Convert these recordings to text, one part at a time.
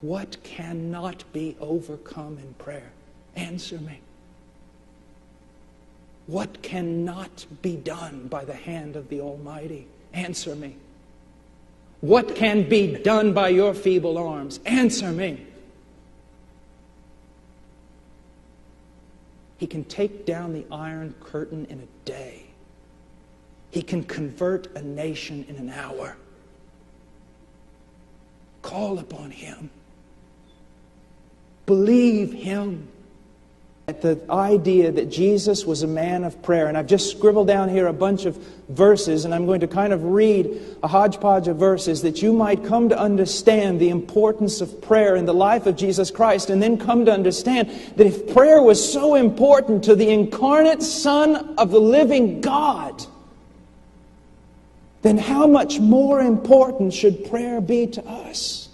What cannot be overcome in prayer? Answer me. What cannot be done by the hand of the Almighty? Answer me. What can be done by your feeble arms? Answer me. He can take down the Iron Curtain in a day. He can convert a nation in an hour. Call upon Him. Believe Him. At the idea that Jesus was a man of prayer, and I've just scribbled down here a bunch of verses, and I'm going to kind of read a hodgepodge of verses that you might come to understand the importance of prayer in the life of Jesus Christ, and then come to understand that if prayer was so important to the incarnate Son of the living God, then how much more important should prayer be to us?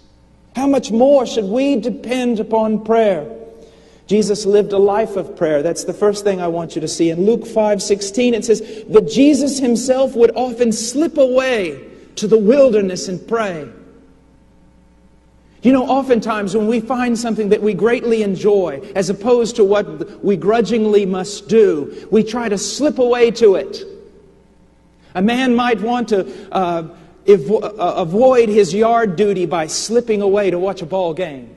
How much more should we depend upon prayer? Jesus lived a life of prayer. That's the first thing I want you to see. In Luke 5:16 it says, "But Jesus Himself would often slip away to the wilderness and pray." You know, oftentimes when we find something that we greatly enjoy, as opposed to what we grudgingly must do, we try to slip away to it. A man might want to avoid his yard duty by slipping away to watch a ball game.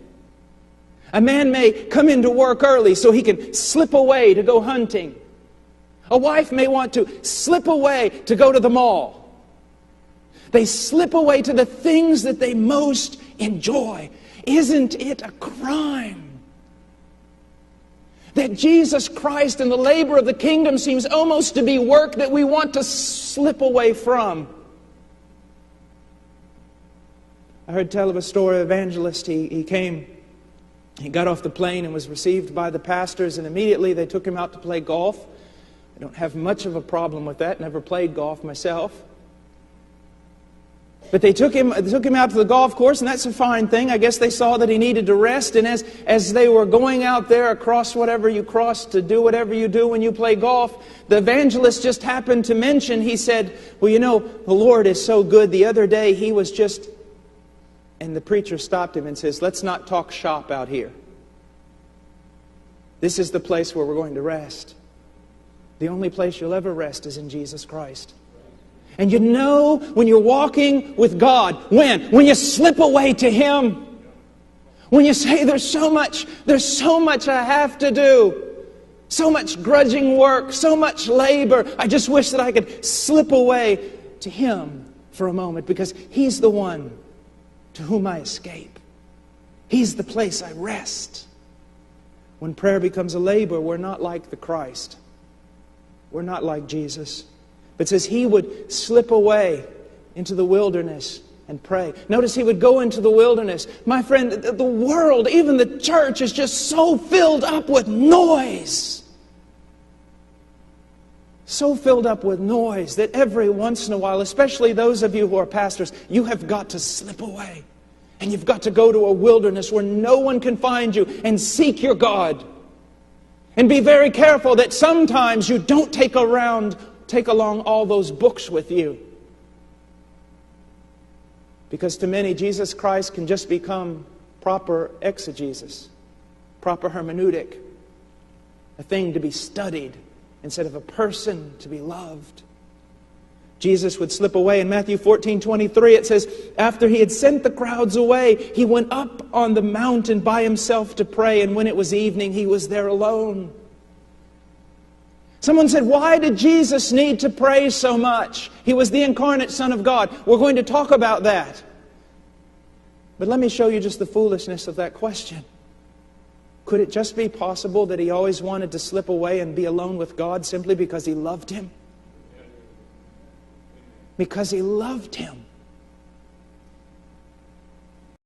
A man may come into work early so he can slip away to go hunting. A wife may want to slip away to go to the mall. They slip away to the things that they most enjoy. Isn't it a crime that Jesus Christ and the labor of the kingdom seems almost to be work that we want to slip away from? I heard tell of a story of an evangelist. He got off the plane and was received by the pastors, and immediately they took him out to play golf. I don't have much of a problem with that. Never played golf myself. But they took him out to the golf course, and that's a fine thing. I guess they saw that he needed to rest, and as they were going out there across whatever you cross to do whatever you do when you play golf, the evangelist just happened to mention, he said, "Well, you know, the Lord is so good. The other day He was just..." And the preacher stopped him and says, "Let's not talk shop out here. This is the place where we're going to rest. The only place you'll ever rest is in Jesus Christ." And you know when you're walking with God, when you slip away to Him, when you say, there's so much I have to do, so much grudging work, so much labor, I just wish that I could slip away to Him for a moment, because He's the one to whom I escape. He's the place I rest. When prayer becomes a labor, we're not like the Christ. We're not like Jesus. But it says He would slip away into the wilderness and pray. Notice He would go into the wilderness. My friend, the world, even the church, is just so filled up with noise. So filled up with noise that every once in a while, especially those of you who are pastors, you have got to slip away. And you've got to go to a wilderness where no one can find you and seek your God. And be very careful that sometimes you don't take along all those books with you. Because to many, Jesus Christ can just become proper exegesis, proper hermeneutic, a thing to be studied instead of a person to be loved. Jesus would slip away. In Matthew 14:23 it says, after He had sent the crowds away, He went up on the mountain by Himself to pray, and when it was evening, He was there alone. Someone said, why did Jesus need to pray so much? He was the incarnate Son of God. We're going to talk about that. But let me show you just the foolishness of that question. Could it just be possible that He always wanted to slip away and be alone with God simply because He loved Him? Because He loved Him.